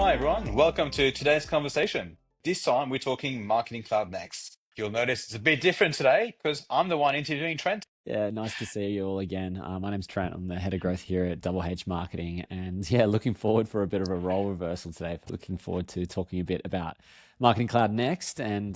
Hi, everyone. Welcome to today's conversation. This time we're talking Marketing Cloud Next. You'll notice it's a bit different today because I'm the one interviewing Trent. Yeah, nice to see you all again. My name's Trent. I'm the head of growth here at Double H Marketing. And yeah, looking forward for a bit of a role reversal today. Looking forward to talking a bit about Marketing Cloud Next and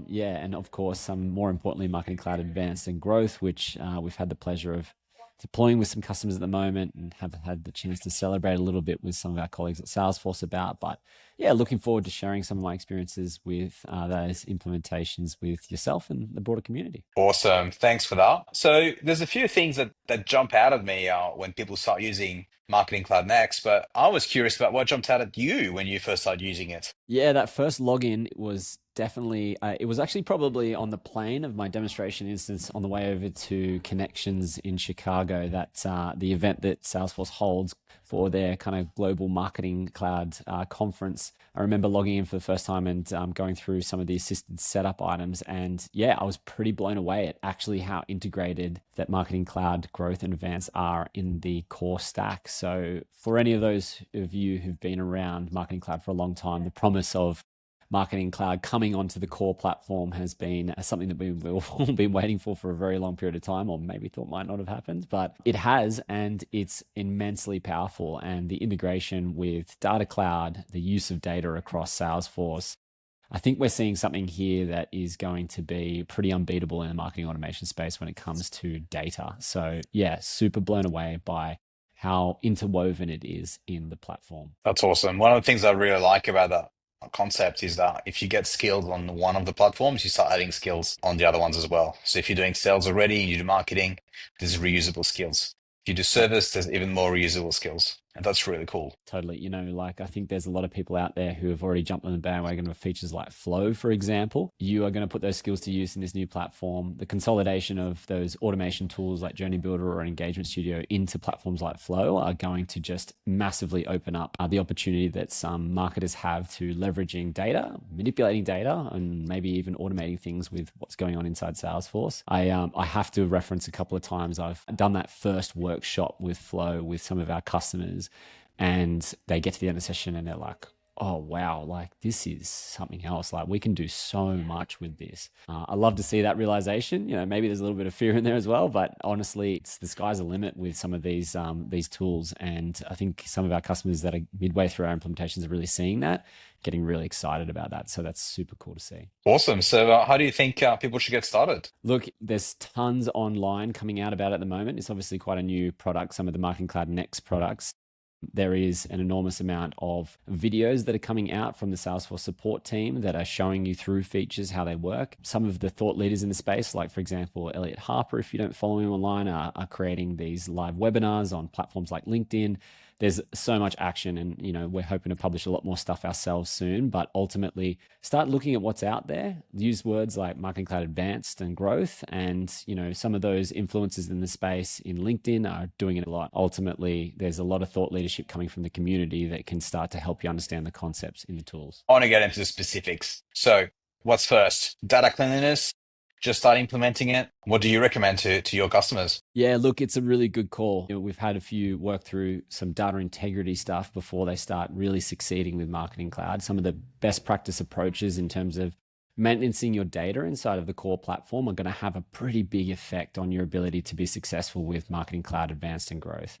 yeah, and of course, some more importantly, Marketing Cloud Advanced and Growth, which we've had the pleasure of deploying with some customers at the moment and have had the chance to celebrate a little bit with some of our colleagues at Salesforce about. But yeah, looking forward to sharing some of my experiences with those implementations with yourself and the broader community. Awesome. Thanks for that. So there's a few things that jump out at me when people start using Marketing Cloud Next, but I was curious about what jumped out at you when you first started using it. Yeah, that first login was definitely, it was actually probably on the plane of my demonstration instance on the way over to Connections in Chicago, that the event that Salesforce holds for their kind of global marketing cloud conference. I remember logging in for the first time and going through some of the assisted setup items. And yeah, I was pretty blown away at actually how integrated that Marketing Cloud Growth and Advance are in the core stack. So for any of those of you who've been around Marketing Cloud for a long time, the promise of Marketing Cloud coming onto the core platform has been something that we've all been waiting for a very long period of time, or maybe thought might not have happened, but it has, and it's immensely powerful. And the integration with Data Cloud, the use of data across Salesforce, I think we're seeing something here that is going to be pretty unbeatable in the marketing automation space when it comes to data. So yeah, super blown away by how interwoven it is in the platform. That's awesome. One of the things I really like about that concept is that if you get skills on one of the platforms, you start adding skills on the other ones as well. So if you're doing sales already, you do marketing, there's reusable skills. If you do service, there's even more reusable skills. And that's really cool. Totally. Like I think there's a lot of people out there who have already jumped on the bandwagon of features like Flow, for example. You are going to put those skills to use in this new platform. The consolidation of those automation tools like Journey Builder or Engagement Studio into platforms like Flow are going to just massively open up the opportunity that some marketers have to leveraging data, manipulating data, and maybe even automating things with what's going on inside Salesforce. I have to reference a couple of times I've done that first workshop with Flow with some of our customers, and they get to the end of the session and they're like, oh wow, like this is something else. Like we can do so much with this. I love to see that realization. Maybe there's a little bit of fear in there as well, but honestly, it's the sky's the limit with some of these tools. And I think some of our customers that are midway through our implementations are really seeing that, getting really excited about that. So that's super cool to see. Awesome. So how do you think people should get started? Look, there's tons online coming out about it at the moment. It's obviously quite a new product, some of the Marketing Cloud Next products. There is an enormous amount of videos that are coming out from the Salesforce support team that are showing you through features, how they work. Some of the thought leaders in the space, like for example, Elliot Harper, if you don't follow him online, are creating these live webinars on platforms like LinkedIn. There's so much action, and we're hoping to publish a lot more stuff ourselves soon, but ultimately start looking at what's out there. Use words like Marketing Cloud Advanced and Growth, and some of those influencers in the space in LinkedIn are doing it a lot. Ultimately, there's a lot of thought leadership coming from the community that can start to help you understand the concepts in the tools. I want to get into the specifics. So what's first? Data cleanliness, just start implementing it. What do you recommend to your customers? Yeah, look, it's a really good call. We've had a few work through some data integrity stuff before they start really succeeding with Marketing Cloud. Some of the best practice approaches in terms of maintaining your data inside of the core platform are going to have a pretty big effect on your ability to be successful with Marketing Cloud Advanced and Growth.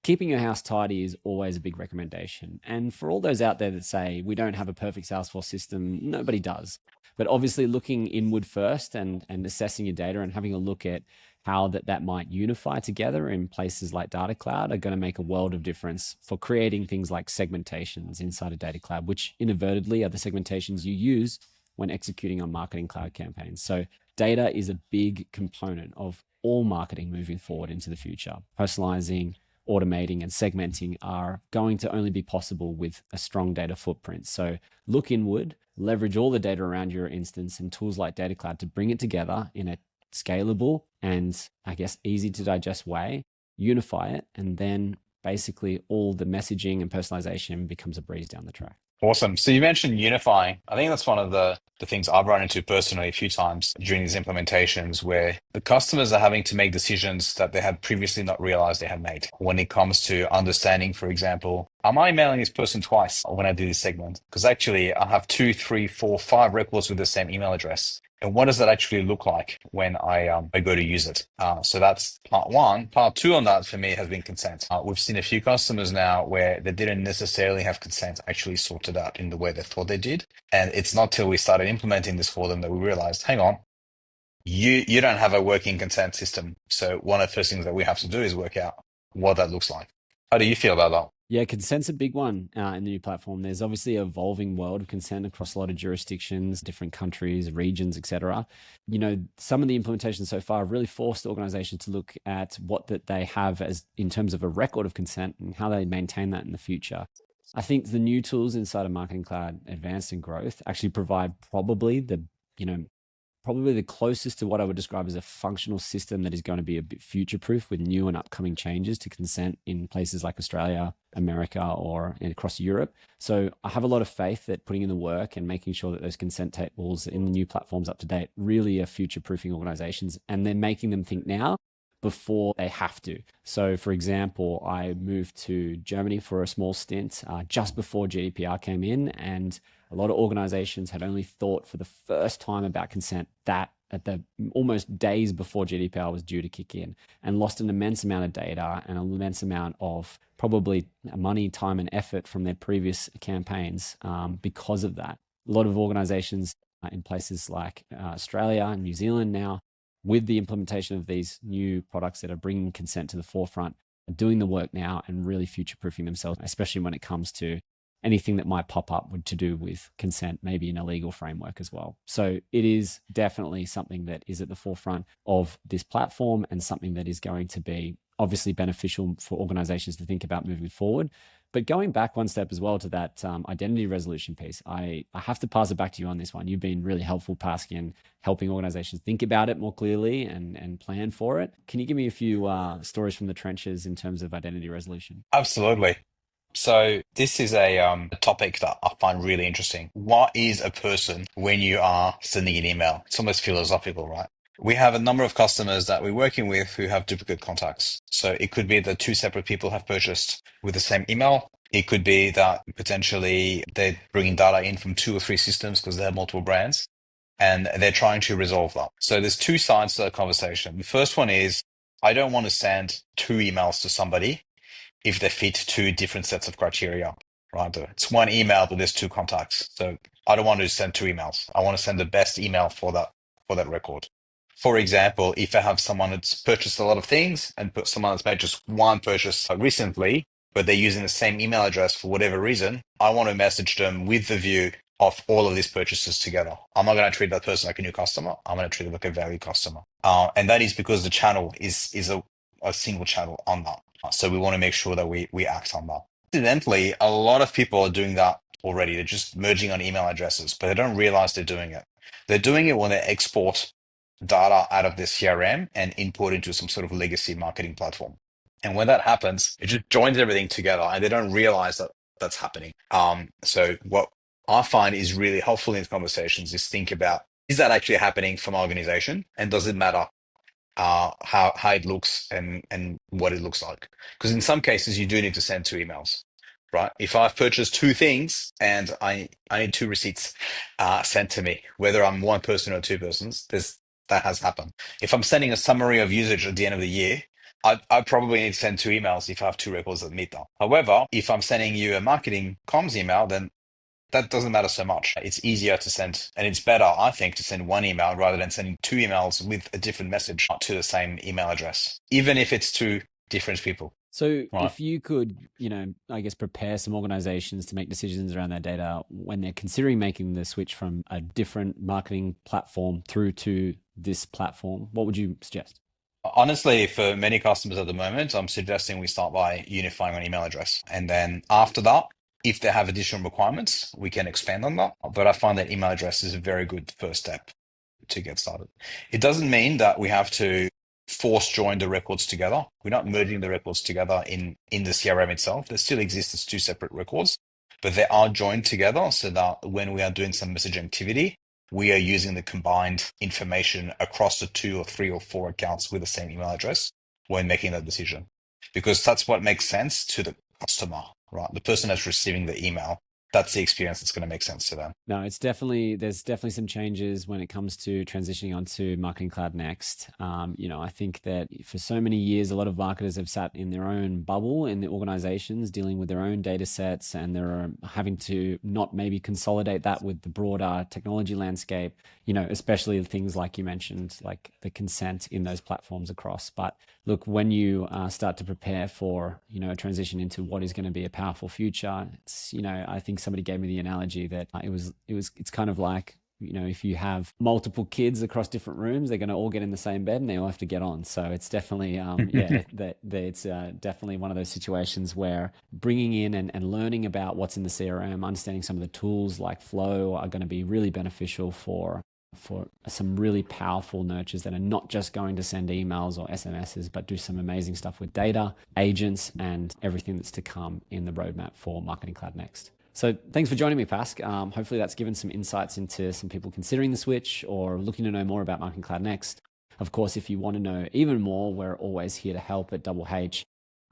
Keeping your house tidy is always a big recommendation. And for all those out there that say we don't have a perfect Salesforce system, nobody does. But obviously looking inward first and assessing your data and having a look at how that might unify together in places like Data Cloud are going to make a world of difference for creating things like segmentations inside of Data Cloud, which inadvertently are the segmentations you use when executing on Marketing Cloud campaigns. So data is a big component of all marketing moving forward into the future. Personalizing, automating, and segmenting are going to only be possible with a strong data footprint. So look inward, leverage all the data around your instance and tools like Data Cloud to bring it together in a scalable and I guess easy to digest way, unify it, and then basically all the messaging and personalization becomes a breeze down the track. Awesome. So you mentioned unifying. I think that's one of the things I've run into personally a few times during these implementations where the customers are having to make decisions that they had previously not realized they had made. When it comes to understanding, for example, am I emailing this person twice when I do this segment? Because actually I have two, three, four, five records with the same email address. And what does that actually look like when I go to use it? So that's part one. Part two on that for me has been consent. We've seen a few customers now where they didn't necessarily have consent actually sorted out in the way they thought they did. And it's not till we started implementing this for them that we realized, hang on, you don't have a working consent system. So one of the first things that we have to do is work out what that looks like. How do you feel about that? Yeah, consent's a big one in the new platform. There's obviously an evolving world of consent across a lot of jurisdictions, different countries, regions, etc. Some of the implementations so far have really forced organizations to look at what that they have as in terms of a record of consent and how they maintain that in the future. I think the new tools inside of Marketing Cloud Advanced and Growth actually provide probably the closest to what I would describe as a functional system that is going to be a bit future-proof with new and upcoming changes to consent in places like Australia, America, or across Europe. So I have a lot of faith that putting in the work and making sure that those consent tables in the new platforms up to date really are future-proofing organizations, and they're making them think now before they have to. So, for example, I moved to Germany for a small stint just before GDPR came in, and a lot of organizations had only thought for the first time about consent that at the almost days before GDPR was due to kick in, and lost an immense amount of data and an immense amount of probably money, time, and effort from their previous campaigns because of that. A lot of organizations in places like Australia and New Zealand now, with the implementation of these new products that are bringing consent to the forefront, are doing the work now and really future-proofing themselves, especially when it comes to anything that might pop up to do with consent, maybe in a legal framework as well. So it is definitely something that is at the forefront of this platform and something that is going to be obviously beneficial for organizations to think about moving forward. But going back one step as well to that identity resolution piece, I have to pass it back to you on this one. You've been really helpful, Pascal, helping organizations think about it more clearly and plan for it. Can you give me a few stories from the trenches in terms of identity resolution? Absolutely. So this is a topic that I find really interesting. What is a person when you are sending an email? It's almost philosophical, right? We have a number of customers that we're working with who have duplicate contacts. So it could be that two separate people have purchased with the same email. It could be that potentially they're bringing data in from two or three systems because they have multiple brands, and they're trying to resolve that. So there's two sides to the conversation. The first one is, I don't want to send two emails to somebody if they fit two different sets of criteria, right? It's one email, but there's two contacts. So I don't want to send two emails. I want to send the best email for that record. For example, if I have someone that's purchased a lot of things and put someone that's made just one purchase recently, but they're using the same email address for whatever reason, I want to message them with the view of all of these purchases together. I'm not going to treat that person like a new customer. I'm going to treat them like a valued customer. And that is because the channel is a single channel on that. So we want to make sure that we act on that. Incidentally, a lot of people are doing that already. They're just merging on email addresses, but they don't realize they're doing it. They're doing it when they export data out of the CRM and import into some sort of legacy marketing platform. And when that happens, it just joins everything together and they don't realize that that's happening. So what I find is really helpful in these conversations is think about, is that actually happening from my organization? And does it matter how it looks and what it looks like? Because in some cases, you do need to send two emails, right? If I've purchased two things and I need two receipts sent to me, whether I'm one person or two persons, that has happened. If I'm sending a summary of usage at the end of the year, I probably need to send two emails if I have two records that meet that. However, if I'm sending you a marketing comms email, then that doesn't matter so much. It's easier to send, and it's better, I think, to send one email rather than sending two emails with a different message to the same email address, even if it's to different people. So Right. if you could, I guess prepare some organizations to make decisions around their data when they're considering making the switch from a different marketing platform through to this platform, what would you suggest? Honestly, for many customers at the moment, I'm suggesting we start by unifying an email address. And then after that, if they have additional requirements, we can expand on that. But I find that email address is a very good first step to get started. It doesn't mean that we have to force join the records together. We're not merging the records together in the CRM itself. They still exist as two separate records, but they are joined together so that when we are doing some message activity, we are using the combined information across the two or three or four accounts with the same email address when making that decision, because that's what makes sense to the customer. right? The person that's receiving the email, that's the experience that's going to make sense to them. No, there's definitely some changes when it comes to transitioning onto Marketing Cloud Next. I think that for so many years, a lot of marketers have sat in their own bubble in the organizations, dealing with their own data sets, and they're having to not maybe consolidate that with the broader technology landscape, especially things like you mentioned, like the consent in those platforms across. But look, when you start to prepare for, a transition into what is going to be a powerful future, I think somebody gave me the analogy that it's kind of like, if you have multiple kids across different rooms, they're going to all get in the same bed and they all have to get on. So it's definitely, it's definitely one of those situations where bringing in and learning about what's in the CRM, understanding some of the tools like Flow are going to be really beneficial for some really powerful nurtures that are not just going to send emails or SMSs, but do some amazing stuff with data, agents, and everything that's to come in the roadmap for Marketing Cloud Next. So thanks for joining me, Pask. Hopefully that's given some insights into some people considering the switch or looking to know more about Marketing Cloud Next. Of course, if you want to know even more, we're always here to help at Double H.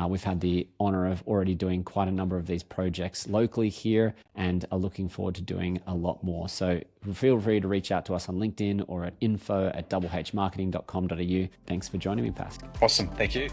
We've had the honor of already doing quite a number of these projects locally here and are looking forward to doing a lot more. So feel free to reach out to us on LinkedIn or at info@doublehmarketing.com.au. Thanks for joining me, Pask. Awesome. Thank you.